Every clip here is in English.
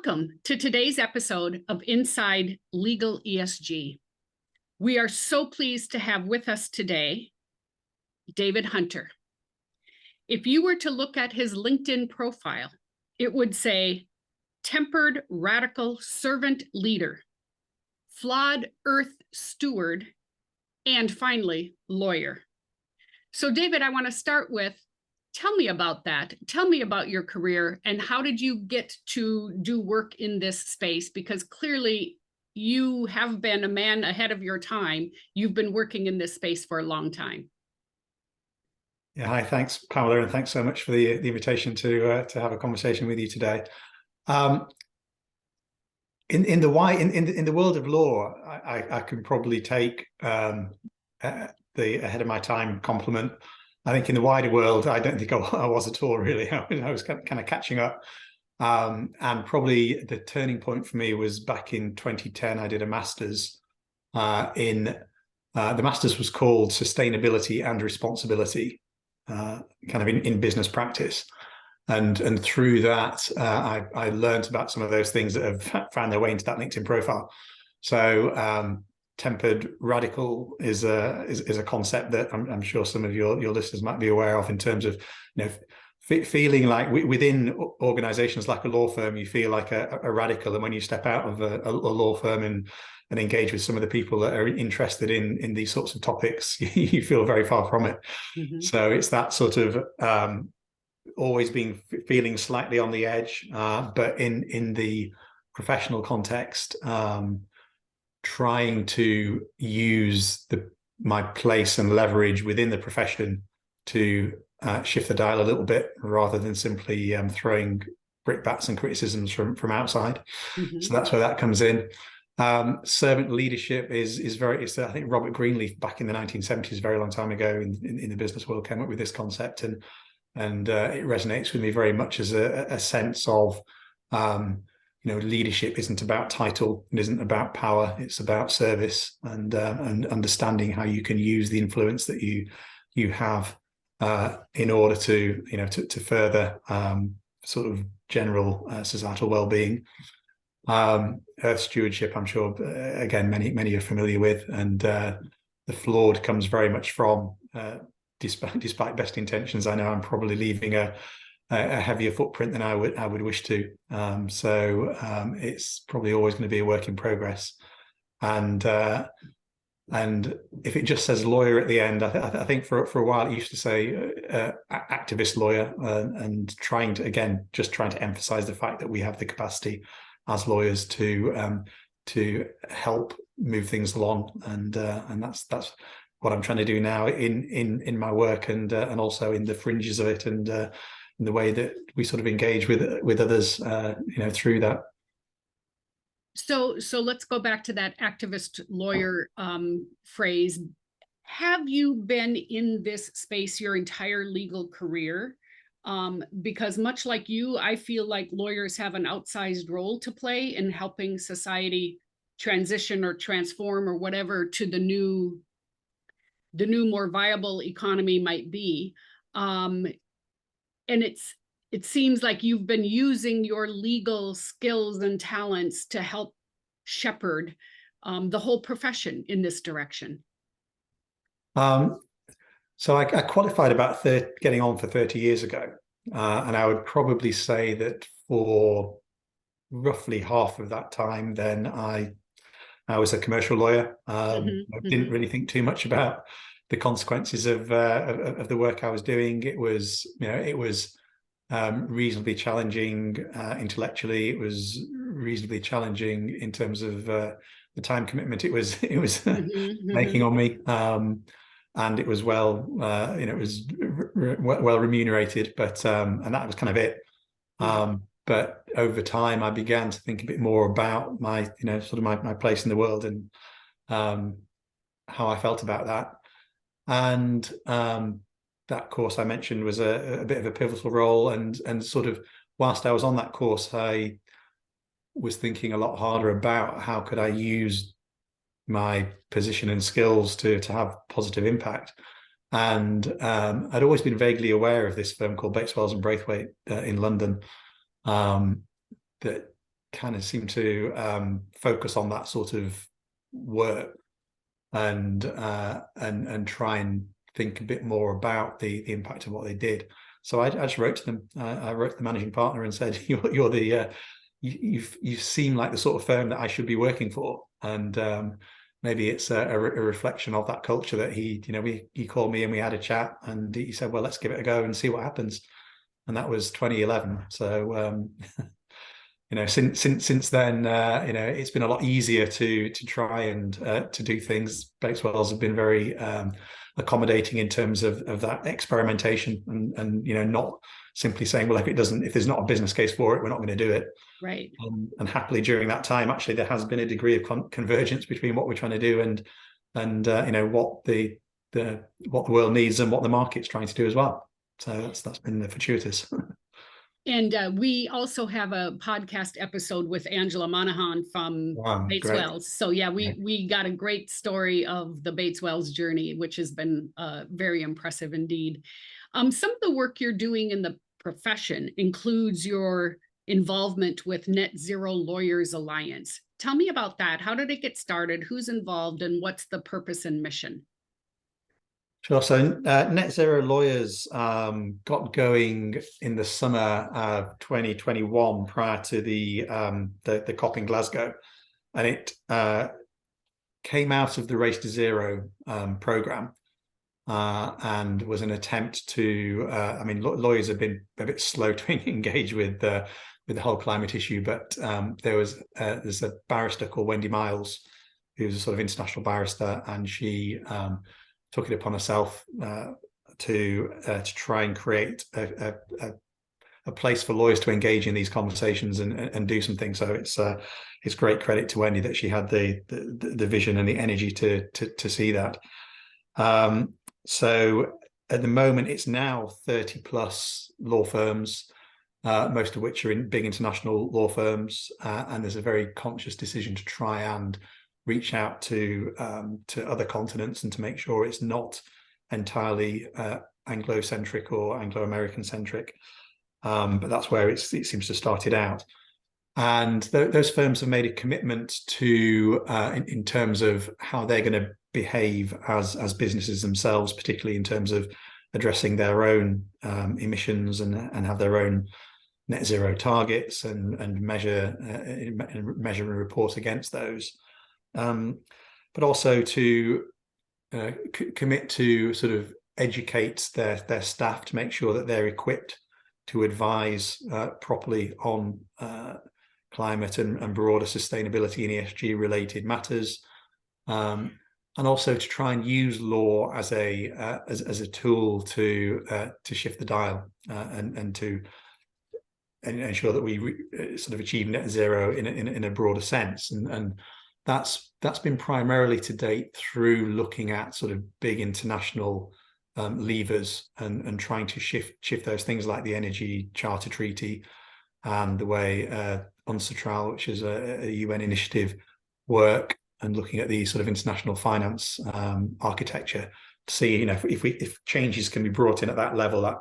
Welcome to today's episode of Inside Legal ESG. We are so pleased to have with us today David Hunter. If you were to look at his LinkedIn profile, it would say tempered radical servant leader, flawed earth steward, and finally, lawyer. So David, I want to start with, tell me about that. Tell me about your career and how did you get to do work in this space? Because clearly you have been a man ahead of your time. You've been working in this space for a long time. Yeah, hi, thanks, Pamela, and thanks so much for the invitation to have a conversation with you today. In the world of law, I can probably take the ahead of my time compliment. I think in the wider world, I don't think I was at all, really. I was kind of catching up. And probably the turning point for me was back in 2010. I did a master's the master's was called Sustainability and Responsibility, kind of in business practice. And through that, I learned about some of those things that have found their way into that LinkedIn profile. So tempered radical is a concept that I'm sure some of your listeners might be aware of, in terms of, feeling like within organizations like a law firm, you feel like a radical, and when you step out of a law firm and engage with some of the people that are interested in these sorts of topics, you feel very far from it. Mm-hmm. So it's that sort of always feeling slightly on the edge, but in the professional context, trying to use my place and leverage within the profession to shift the dial a little bit, rather than simply throwing brickbats and criticisms from outside. Mm-hmm. So that's where that comes in. Servant leadership is I think Robert Greenleaf back in the 1970s, a very long time ago, in the business world, came up with this concept, and it resonates with me very much as a sense of leadership isn't about title, it isn't about power, it's about service and understanding how you can use the influence that you have in order to further sort of general societal well-being. Earth stewardship, I'm sure again many are familiar with, and the flawed comes very much from despite best intentions, I know I'm probably leaving a heavier footprint than I would wish to. So it's probably always going to be a work in progress. And if it just says lawyer at the end, I think for a while it used to say activist lawyer, and trying to emphasize the fact that we have the capacity as lawyers to help move things along, and that's what I'm trying to do now in my work, and also in the fringes of it, and in the way that we sort of engage with others, through that. So let's go back to that activist lawyer phrase. Have you been in this space your entire legal career? Because much like you, I feel like lawyers have an outsized role to play in helping society transition or transform or whatever to the new more viable economy might be. And it seems like you've been using your legal skills and talents to help shepherd the whole profession in this direction. So I qualified about getting on for 30 years ago. And I would probably say that for roughly half of that time, then I was a commercial lawyer. I didn't really think too much about the consequences of the work I was doing. It was reasonably challenging intellectually. It was reasonably challenging in terms of the time commitment it was making on me, and it was well remunerated, but and that was kind of it. But over time, I began to think a bit more about my my place in the world, and how I felt about that. And that course I mentioned was a bit of a pivotal role, and sort of whilst I was on that course, I was thinking a lot harder about how could I use my position and skills to have positive impact. And I'd always been vaguely aware of this firm called Bates Wells and Braithwaite in London, that kind of seem to focus on that sort of work and try and think a bit more about the impact of what they did. So I just wrote to them. I wrote to the managing partner and said, "You're the you seem like the sort of firm that I should be working for." And maybe it's a reflection of that culture that he called me and we had a chat, and he said, "Well, let's give it a go and see what happens." And that was 2011. So since then, it's been a lot easier to try and to do things. Bateswells have been very accommodating in terms of that experimentation, and not simply saying, well, if there's not a business case for it, we're not going to do it. Right. And happily during that time, actually, there has been a degree of convergence between what we're trying to do and what the world needs and what the market's trying to do as well. So that's been fortuitous. And we also have a podcast episode with Angela Monahan from Wow, Bateswells. So yeah, we got a great story of the Bateswells journey, which has been very impressive indeed. Some of the work you're doing in the profession includes your involvement with Net Zero Lawyers Alliance. Tell me about that. How did it get started? Who's involved, and what's the purpose and mission? Sure. So Net Zero Lawyers got going in the summer of 2021 prior to the COP in Glasgow, and it came out of the Race to Zero program and was an attempt to. Lawyers have been a bit slow to engage with the whole climate issue, but there's a barrister called Wendy Miles, who's a sort of international barrister, and she took it upon herself to try and create a place for lawyers to engage in these conversations and do some things. So it's great credit to Wendy that she had the vision and the energy to see that. So at the moment, it's now 30 plus law firms, most of which are in big international law firms, and there's a very conscious decision to try and reach out to other continents and to make sure it's not entirely Anglo-centric or Anglo-American centric, but that's where it seems to started out. And those firms have made a commitment to in terms of how they're going to behave as businesses themselves, particularly in terms of addressing their own emissions and have their own net zero targets and measure and report against those. But also to commit to sort of educate their staff to make sure that they're equipped to advise properly on climate and broader sustainability and ESG related matters, and also to try and use law as a tool to shift the dial and to ensure that we sort of achieve net zero in a broader sense, and that's been primarily to date through looking at sort of big international levers and trying to shift those things like the Energy Charter Treaty and the way UNCITRAL, which is a UN initiative, work, and looking at the sort of international finance architecture to see if changes can be brought in at that level that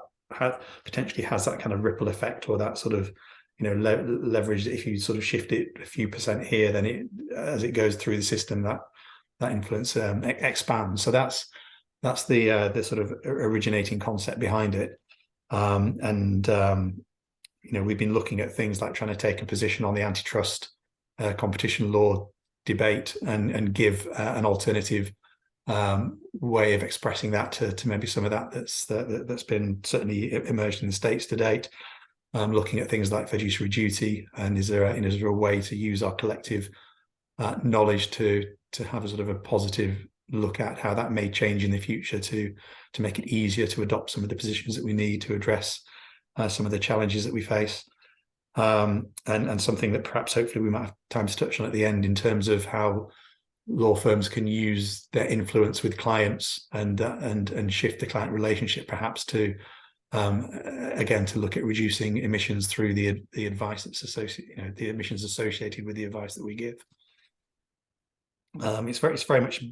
potentially has that kind of ripple effect or that sort of leverage. If you sort of shift it a few percent here, then as it goes through the system, that influence expands. So that's the sort of originating concept behind it. We've been looking at things like trying to take a position on the antitrust competition law debate and give an alternative way of expressing that to maybe some of that's been certainly emerged in the States to date. Looking at things like fiduciary duty, and is there a way to use our collective knowledge to have a sort of a positive look at how that may change in the future to make it easier to adopt some of the positions that we need to address some of the challenges that we face, and something that perhaps hopefully we might have time to touch on at the end in terms of how law firms can use their influence with clients and shift the client relationship perhaps to again to look at reducing emissions through the advice that's associated, the emissions associated with the advice that we give. It's very much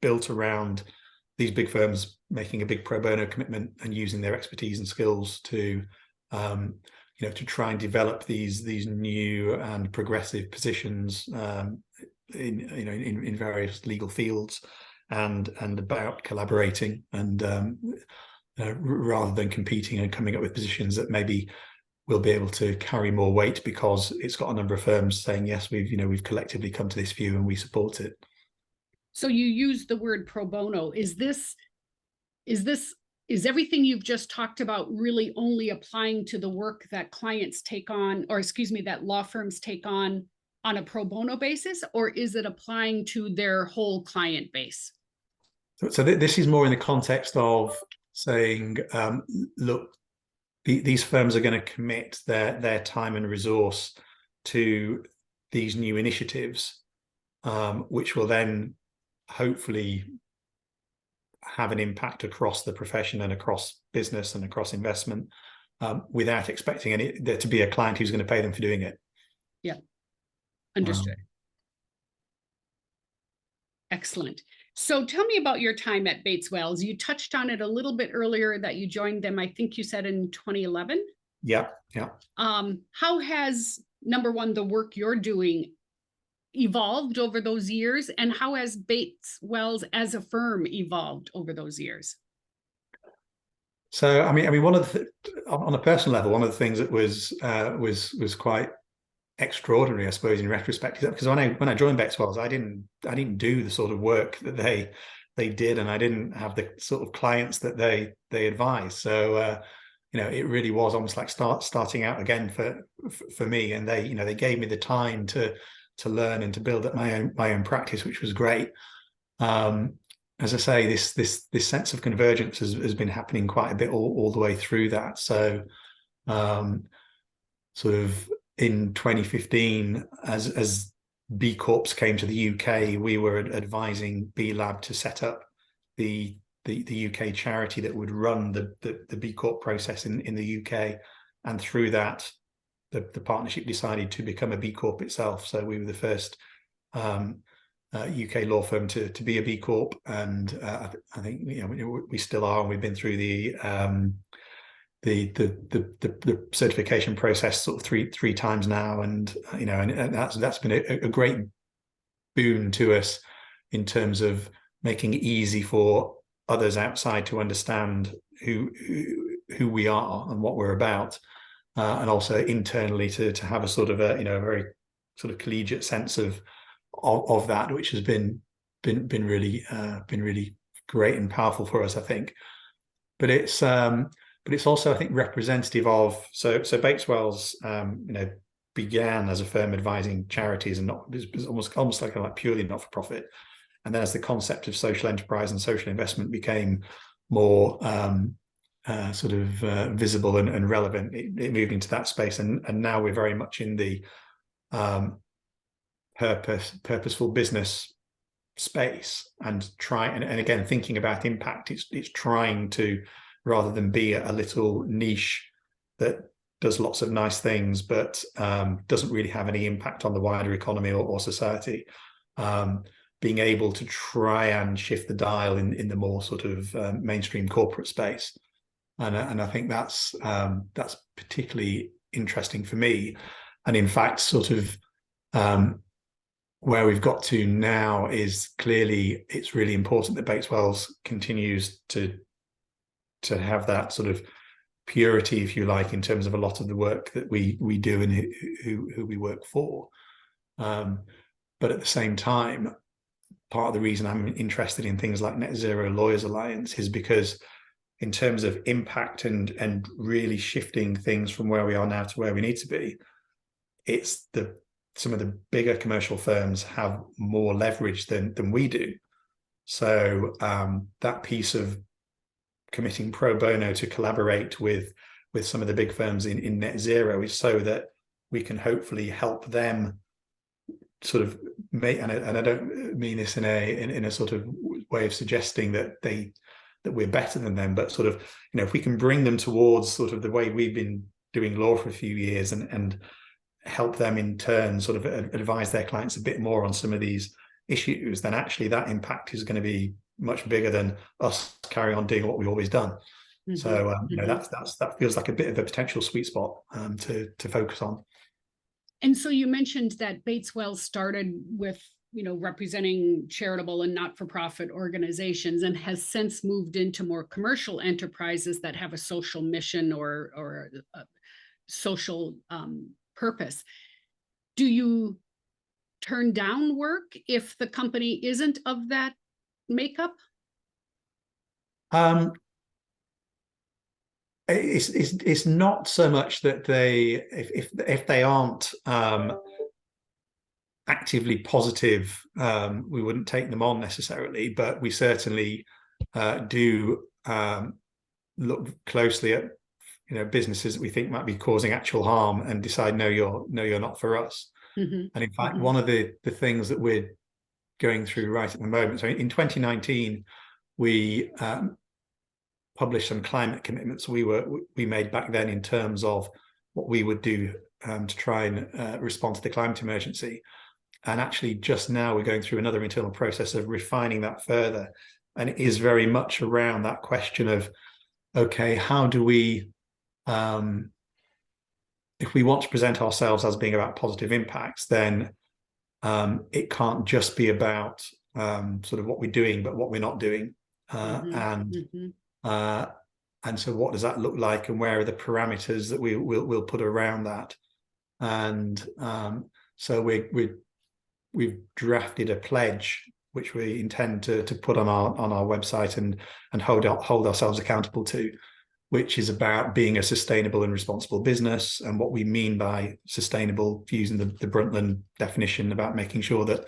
built around these big firms making a big pro bono commitment and using their expertise and skills to to try and develop these new and progressive positions in various legal fields, and about collaborating, and rather than competing and coming up with positions that maybe will be able to carry more weight because it's got a number of firms saying, yes, we've collectively come to this view and we support it. So you use the word pro bono. Is everything you've just talked about really only applying to the work that clients take on, or excuse me, that law firms take on a pro bono basis, or is it applying to their whole client base? So this is more in the context of saying, look, these firms are going to commit their time and resource to these new initiatives, which will then hopefully have an impact across the profession and across business and across investment, without expecting there to be a client who's going to pay them for doing it. Yeah, understood. Excellent. So tell me about your time at Bates Wells. You touched on it a little bit earlier that you joined them, I think you said in 2011. Yeah. How has, number one, the work you're doing evolved over those years, and how has Bates Wells as a firm evolved over those years? So I mean, on a personal level, one of the things that was quite extraordinary, I suppose, in retrospect, is that because when I joined Bates Wells, I didn't do the sort of work that they did, and I didn't have the sort of clients that they advised. So it really was almost like starting out again for me, and they gave me the time to learn and to build up my own practice, which was great. As I say, this sense of convergence has been happening quite a bit all the way through that. So sort of in 2015, as B Corps came to the UK, we were advising B Lab to set up the UK charity that would run the B Corp process in the UK, and through that, the partnership decided to become a B Corp itself. So we were the first UK law firm to be a B Corp, and I think we still are. And we've been through the certification process sort of three times now, and and that's been a great boon to us in terms of making it easy for others outside to understand who we are and what we're about. And also internally to have a sort of a very sort of collegiate sense of that, which has been really great and powerful for us, I think. But it's also, I think, representative of so Bates Wells began as a firm advising charities, and it was almost like purely not for profit. And then as the concept of social enterprise and social investment became more sort of visible and relevant, it moved into that space, and now we're very much in the purposeful business space, and again, thinking about impact, it's trying to, rather than be a little niche that does lots of nice things but doesn't really have any impact on the wider economy or society, being able to try and shift the dial in the more sort of mainstream corporate space. And I think that's particularly interesting for me. And in fact, sort of where we've got to now is clearly it's really important that Bates Wells continues to have that sort of purity, if you like, in terms of a lot of the work that we do and who we work for. But at the same time, part of the reason I'm interested in things like Net Zero Lawyers Alliance is because in terms of impact and really shifting things from where we are now to where we need to be, it's some of the bigger commercial firms have more leverage than we do. So that piece of committing pro bono to collaborate with some of the big firms in net zero is so that we can hopefully help them sort of make, and I don't mean this in a sort of way of suggesting that we're better than them, but sort of, if we can bring them towards sort of the way we've been doing law for a few years and help them in turn sort of advise their clients a bit more on some of these issues, then actually that impact is going to be much bigger than us carry on doing what we've always done. So mhm. that feels like a bit of a potential sweet spot to focus on. And so you mentioned that Bates Wells started with, representing charitable and not-for-profit organizations and has since moved into more commercial enterprises that have a social mission or a social purpose. Do you turn down work if the company isn't of that makeup? Um, it's not so much that if they aren't actively positive, we wouldn't take them on necessarily, but we certainly do look closely at businesses that we think might be causing actual harm and decide no, you're not for us. Mhm, And in fact, mhm, one of the things that we're going through right at the moment, so in 2019 we published some climate commitments we made back then in terms of what we would do to try and respond to the climate emergency. And actually just now we're going through another internal process of refining that further, and it is very much around that question of, okay, how do we if we want to present ourselves as being about positive impacts, then it can't just be about sort of what we're doing, but what we're not doing. mhm, mhm. Uh, and so what does that look like, and where are the parameters that we'll put around that? And so we've drafted a pledge which we intend to put on our website and hold ourselves accountable to, which is about being a sustainable and responsible business. And what we mean by sustainable, using the Brundtland definition, about making sure that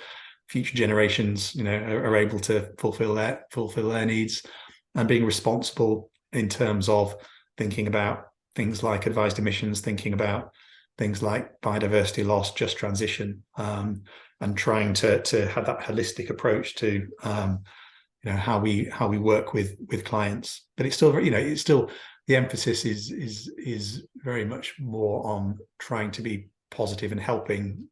future generations, are able to fulfill their needs, and being responsible in terms of thinking about things like advised emissions, thinking about things like biodiversity loss, just transition, and trying to have that holistic approach to how we work with clients. But it's still, it's still, the emphasis is very much more on trying to be positive and helping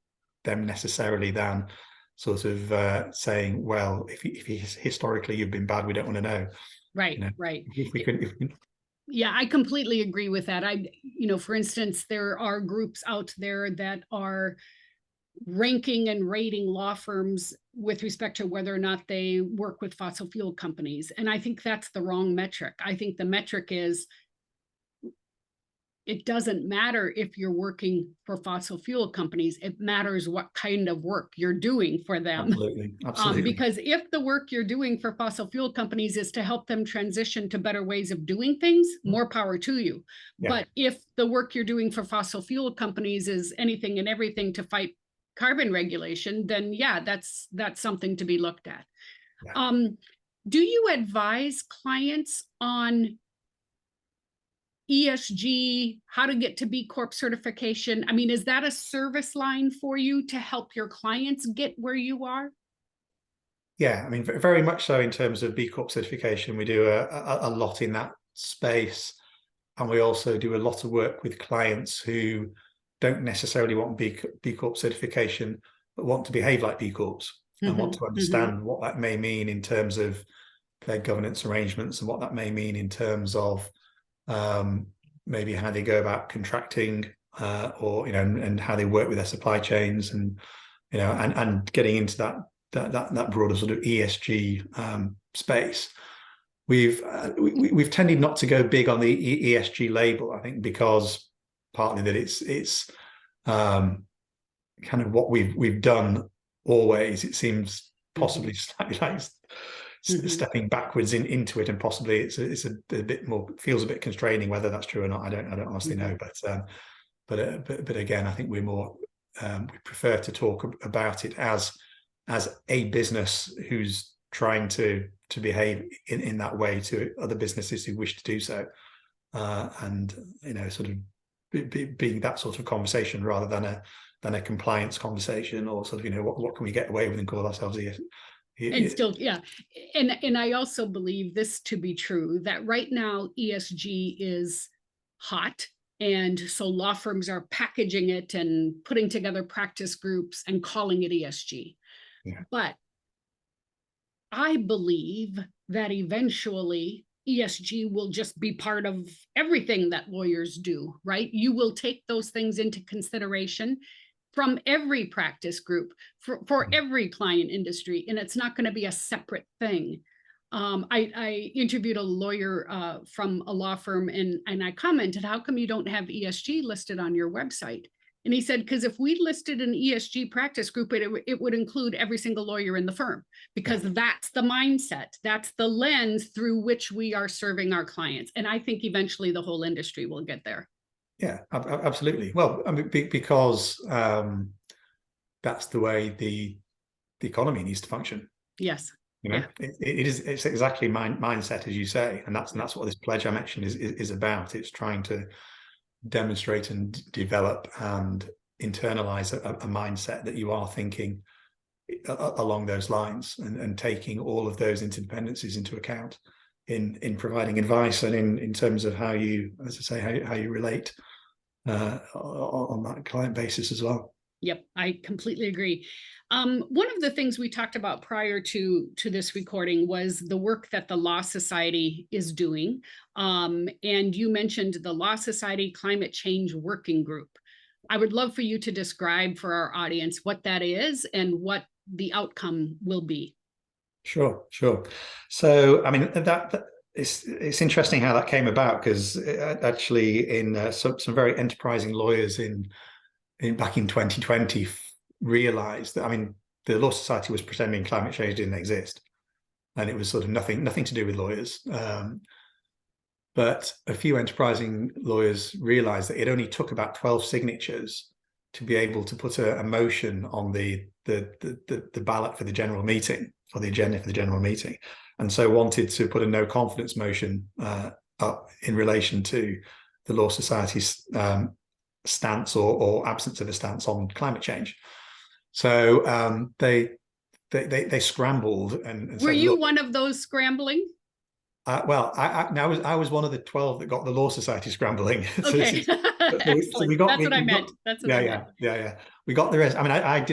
them necessarily than sort of saying, well, if historically you've been bad, we don't want to know. Right, right. If we can, Yeah, I completely agree with that. For instance, there are groups out there that are ranking and rating law firms with respect to whether or not they work with fossil fuel companies. And I think that's the wrong metric. I think the metric is, it doesn't matter if you're working for fossil fuel companies. It matters what kind of work you're doing for them. absolutely, Because if the work you're doing for fossil fuel companies is to help them transition to better ways of doing things, more power to you. Yeah. But if the work you're doing for fossil fuel companies is anything and everything to fight carbon regulation, then yeah, that's something to be looked at. Yeah. Do you advise clients on ESG, how to get to B Corp certification? I mean, is that a service line for you to help your clients get where you are? Yeah, I mean, very much so in terms of B Corp certification. We do a lot in that space. And we also do a lot of work with clients who don't necessarily want B Corp certification, but want to behave like B Corps and want to understand what that may mean in terms of their governance arrangements, and what that may mean in terms of maybe how they go about contracting, or and how they work with their supply chains, and and getting into that broader sort of ESG space. We've tended not to go big on the ESG label, I think, because partly that it's kind of what we've done always. It seems possibly slightly like stepping backwards into it, and possibly it's a bit more, feels a bit constraining. Whether that's true or not, I don't honestly know. But again, I think we're more we prefer to talk about it as a business who's trying to behave in that way to other businesses who wish to do so, and sort of being that sort of conversation rather than a compliance conversation, or sort of what can we get away with and call ourselves here. And still, yeah. And I also believe this to be true, that right now ESG is hot. And so law firms are packaging it and putting together practice groups and calling it ESG. Yeah. But I believe that eventually ESG will just be part of everything that lawyers do, right? You will take those things into consideration from every practice group for every client industry, and it's not going to be a separate thing. I interviewed a lawyer from a law firm, and I commented, how come you don't have ESG listed on your website? And he said, because if we listed an ESG practice group, it would include every single lawyer in the firm, because that's the mindset, that's the lens through which we are serving our clients. And I think eventually the whole industry will get there. Yeah, absolutely. Well, I mean, because that's the way the economy needs to function. Yes. You know, it's exactly mindset, as you say, and that's what this pledge I mentioned is about. It's trying to demonstrate and develop and internalize a mindset that you are thinking along those lines, and taking all of those interdependencies into account in providing advice, and in terms of how you, as I say, how you relate on that client basis as well. Yep, I completely agree. One of the things we talked about prior to this recording was the work that the Law Society is doing. And you mentioned the Law Society Climate Change Working Group. I would love for you to describe for our audience what that is and what the outcome will be. Sure. So, I mean, that it's interesting how that came about, because actually, in some very enterprising lawyers in back in 2020 realized that, I mean, the Law Society was pretending climate change didn't exist, and it was sort of nothing to do with lawyers. But a few enterprising lawyers realized that it only took about 12 signatures to be able to put a motion on the ballot for the general meeting, or the agenda for the general meeting, and so wanted to put a no confidence motion up in relation to the Law Society's stance or absence of a stance on climate change. So they scrambled and were said, you look, one of those scrambling? well, I was one of the 12 that got the Law Society scrambling. Okay. So we got, that's what I meant. That's what I meant. Yeah. We got the rest. I mean, I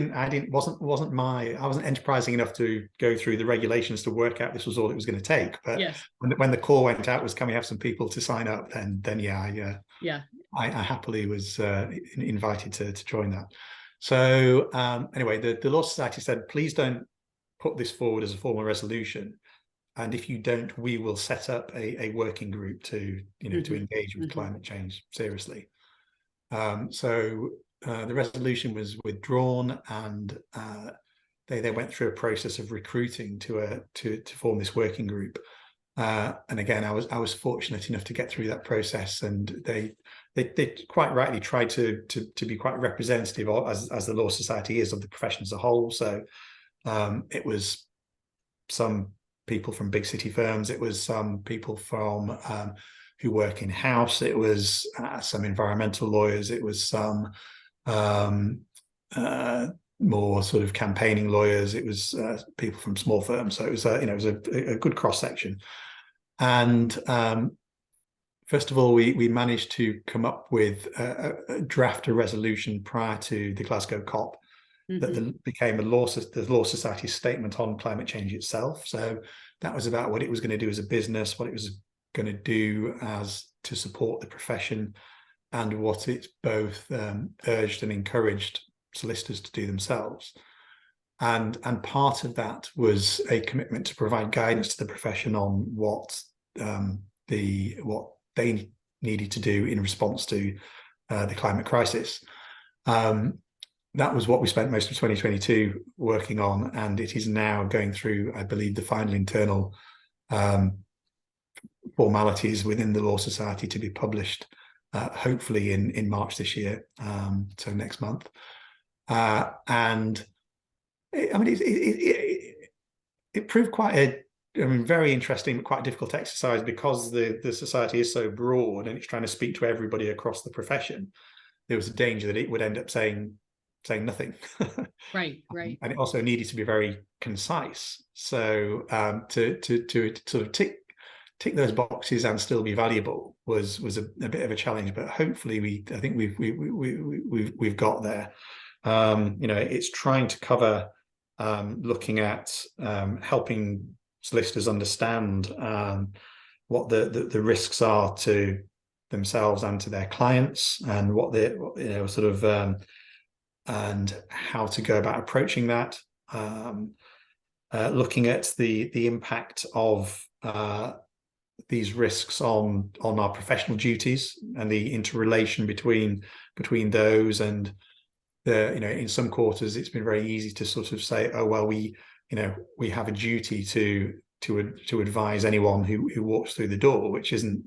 wasn't enterprising enough to go through the regulations to work out this was all it was going to take. But yes, when the call went out, was, can we have some people to sign up? Then yeah, I happily was invited to join that. So anyway, the Law Society said, please don't put this forward as a formal resolution, and if you don't, we will set up a working group to to engage with climate change seriously. So the resolution was withdrawn, and they went through a process of recruiting to form this working group. And again, I was fortunate enough to get through that process, and they quite rightly tried to be quite representative, as the Law Society is, of the profession as a whole. So it was some people from big city firms, it was some people from who work in house, it was some environmental lawyers, it was some more sort of campaigning lawyers, it was people from small firms. So it was it was a good cross section. And first of all, we managed to come up with a draft a resolution prior to the Glasgow COP that became the Law Society's statement on climate change itself. So that was about what it was going to do as a business, what it was going to do as to support the profession, and what it both urged and encouraged solicitors to do themselves. And part of that was a commitment to provide guidance to the profession on what they needed to do in response to the climate crisis. That was what we spent most of 2022 working on, and it is now going through, I believe, the final internal formalities within the Law Society to be published, hopefully in March this year, so next month. And I mean, it proved quite a very interesting but quite difficult exercise, because the society is so broad and it's trying to speak to everybody across the profession. There was a danger that it would end up saying nothing. Right. And it also needed to be very concise. So to sort of tick those boxes and still be valuable was a bit of a challenge, but hopefully I think we've got there. It's trying to cover looking at helping solicitors understand what the risks are to themselves and to their clients, and what the sort of and how to go about approaching that. Looking at the impact of these risks on our professional duties and the interrelation between those, and in some quarters it's been very easy to sort of say, oh well, we have a duty to advise anyone who walks through the door, which isn't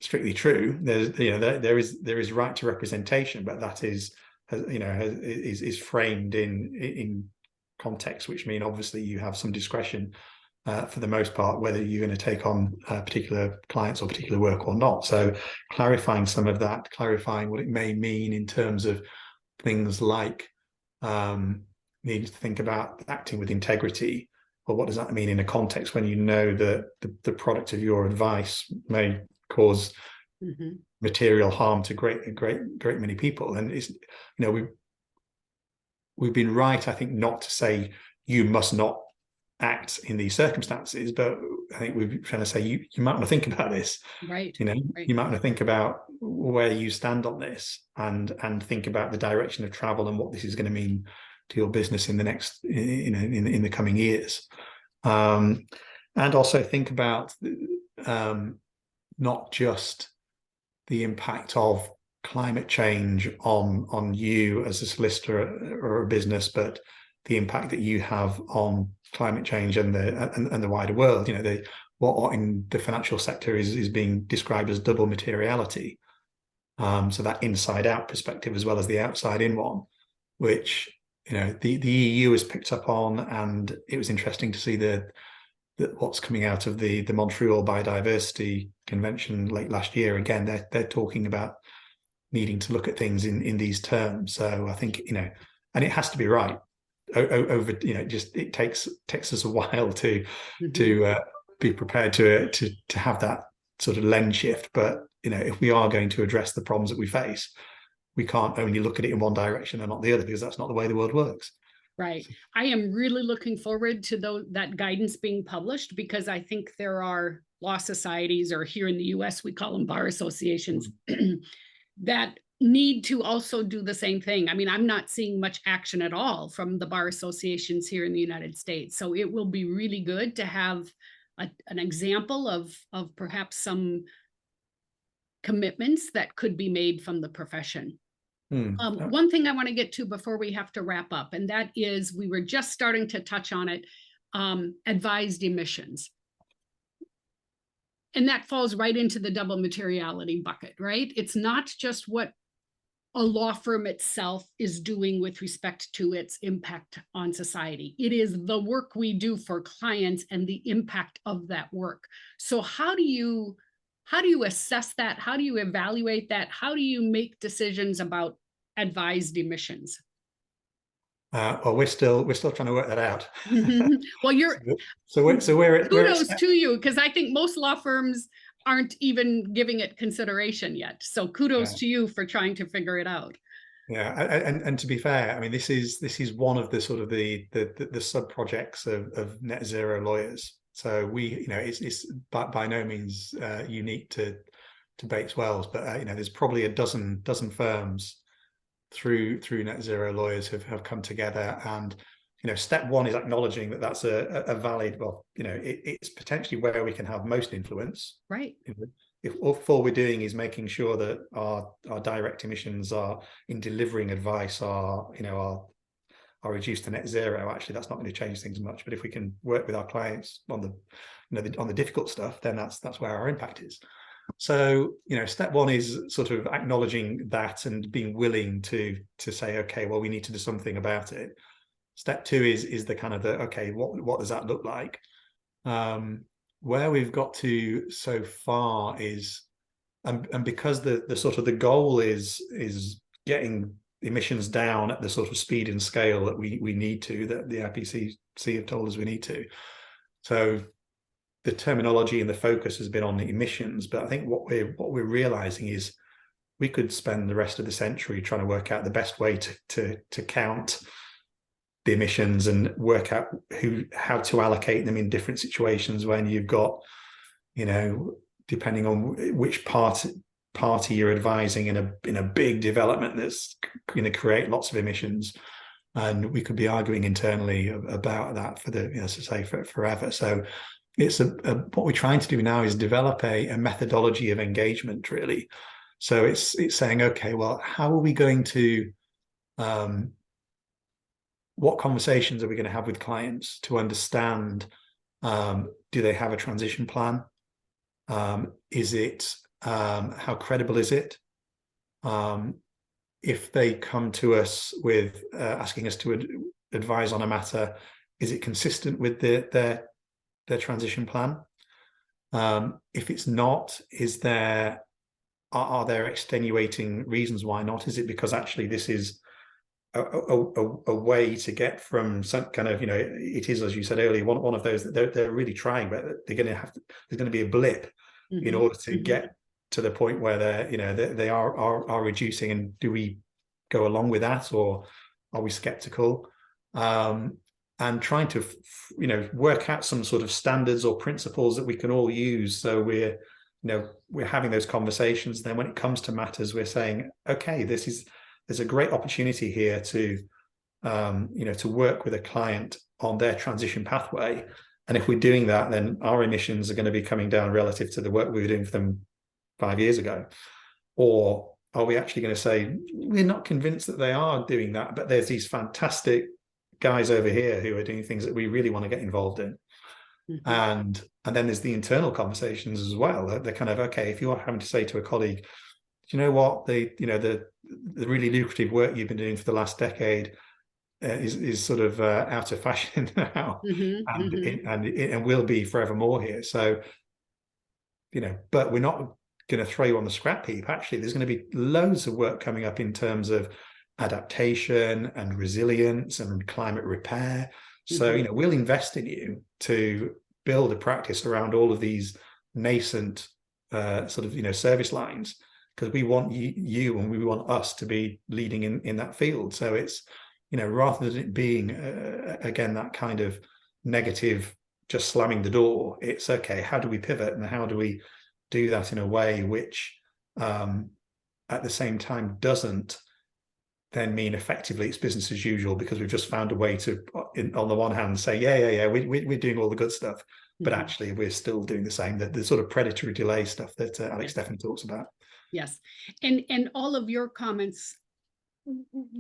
strictly true. There is right to representation, but that is framed in context, which mean obviously you have some discretion for the most part whether you're going to take on particular clients or particular work or not. So clarifying some of that, clarifying what it may mean in terms of things like needing to think about acting with integrity. Well, what does that mean in a context when you know that the product of your advice may cause material harm to great many people? And it's we've been right, I think, not to say you must not act in these circumstances, but I think we're trying to say you might want to think about this. Right. You might want to think about where you stand on this, and think about the direction of travel and what this is going to mean to your business in the next in the coming years. And also think about not just the impact of climate change on you as a solicitor or a business, but the impact that you have on climate change and the wider world. What in the financial sector is being described as double materiality. So that inside out perspective as well as the outside in one, which the EU has picked up on, and it was interesting to see what's coming out of the Montreal Biodiversity Convention late last year. Again, they're talking about needing to look at things in these terms. So I think and it has to be right. Over it takes us a while to be prepared to have that sort of lens shift. But if we are going to address the problems that we face, we can't only look at it in one direction and not the other, because that's not the way the world works. Right. I am really looking forward to that guidance being published, because I think there are law societies, or here in the US, we call them bar associations, that need to also do the same thing. I mean, I'm not seeing much action at all from the bar associations here in the United States. So it will be really good to have an example of perhaps some commitments that could be made from the profession. One thing I want to get to before we have to wrap up, and that is, we were just starting to touch on it, advised emissions. And that falls right into the double materiality bucket, right? It's not just what a law firm itself is doing with respect to its impact on society. It is the work we do for clients and the impact of that work. So how do you assess that? How do you evaluate that? How do you make decisions about advised emissions? Well, we're still trying to work that out. Well, kudos to you, because I think most law firms aren't even giving it consideration yet. So kudos to you for trying to figure it out. Yeah, and to be fair, I mean, this is one of the sort of the sub projects of net zero lawyers. So it's by no means unique to Bates Wells, but there's probably a dozen firms through net zero lawyers have come together. And step one is acknowledging that that's a valid, it's potentially where we can have most influence, right? If all we're doing is making sure that our direct emissions are in delivering advice are reduced to net zero, actually that's not going to change things much. But if we can work with our clients on the difficult stuff, then that's where our impact is. So step one is sort of acknowledging that and being willing to say, okay, well, we need to do something about it. Step two is the kind of okay, what does that look like? Where we've got to so far is, and because the sort of the goal is getting emissions down at the sort of speed and scale that we need to, that the IPCC have told us we need to. So the terminology and the focus has been on the emissions, but I think what we're realizing is we could spend the rest of the century trying to work out the best way to count the emissions and work out how to allocate them in different situations when you've got depending on which party you're advising in a big development that's going to create lots of emissions, and we could be arguing internally about that for forever. So it's what we're trying to do now is develop a methodology of engagement, really. So it's saying, okay, well, how are we going to what conversations are we going to have with clients to understand, do they have a transition plan? Is it, how credible is it? If they come to us with asking us to advise on a matter, is it consistent with their transition plan? If it's not, are there extenuating reasons why not? Is it because actually this is a way to get from some kind of, it is, as you said earlier, one of those that they're really trying, but they're going to have to, there's going to be a blip in order to get to the point where they are reducing. And do we go along with that, or are we skeptical? And trying to work out some sort of standards or principles that we can all use, so we're having those conversations. Then when it comes to matters, we're saying, okay, there's a great opportunity here to to work with a client on their transition pathway. And if we're doing that, then our emissions are going to be coming down relative to the work we were doing for them 5 years ago. Or are we actually going to say, we're not convinced that they are doing that, but there's these fantastic guys over here who are doing things that we really want to get involved in. And then there's the internal conversations as well. They're kind of, okay, if you're having to say to a colleague, do you know what, the really lucrative work you've been doing for the last decade is sort of out of fashion now, and will be forevermore here. So, but we're not going to throw you on the scrap heap. Actually, there's going to be loads of work coming up in terms of adaptation and resilience and climate repair. So, we'll invest in you to build a practice around all of these nascent service lines, because we want you and we want us to be leading in that field. So it's, rather than it being, again, that kind of negative, just slamming the door, it's, okay, how do we pivot, and how do we do that in a way which at the same time doesn't then mean effectively it's business as usual, because we've just found a way to, on the one hand, say, we're doing all the good stuff, but actually we're still doing the same, the sort of predatory delay stuff that Alex Steffen talks about. Yes. And all of your comments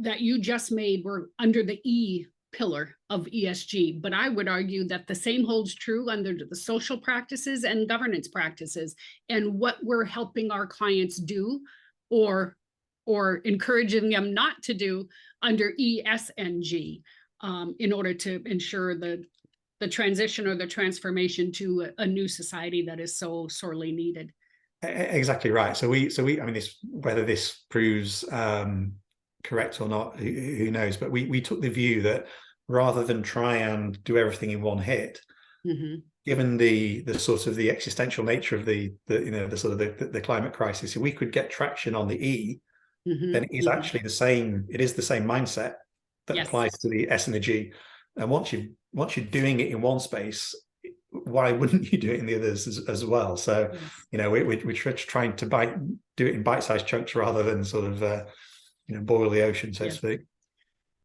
that you just made were under the E pillar of ESG, but I would argue that the same holds true under the social practices and governance practices, and what we're helping our clients do or encouraging them not to do under ESG, in order to ensure the transition or the transformation to a new society that is so sorely needed. Exactly right. So we I mean, whether this proves correct or not, who knows, but we took the view that rather than try and do everything in one hit, given the sort of the existential nature of the climate crisis, if we could get traction on the E, then it is actually the same mindset that applies to the S and the G. And once you're doing it in one space, why wouldn't you do it in the others as well? So, we're trying to do it in bite-sized chunks rather than sort of, boil the ocean, so to speak.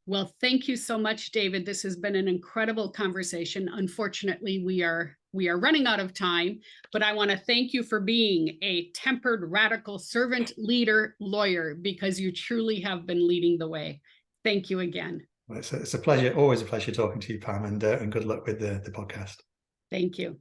Well, thank you so much, David. This has been an incredible conversation. Unfortunately, we are running out of time, but I want to thank you for being a tempered, radical servant leader lawyer, because you truly have been leading the way. Thank you again. Well, it's a pleasure, always a pleasure talking to you, Pam, and good luck with the podcast. Thank you.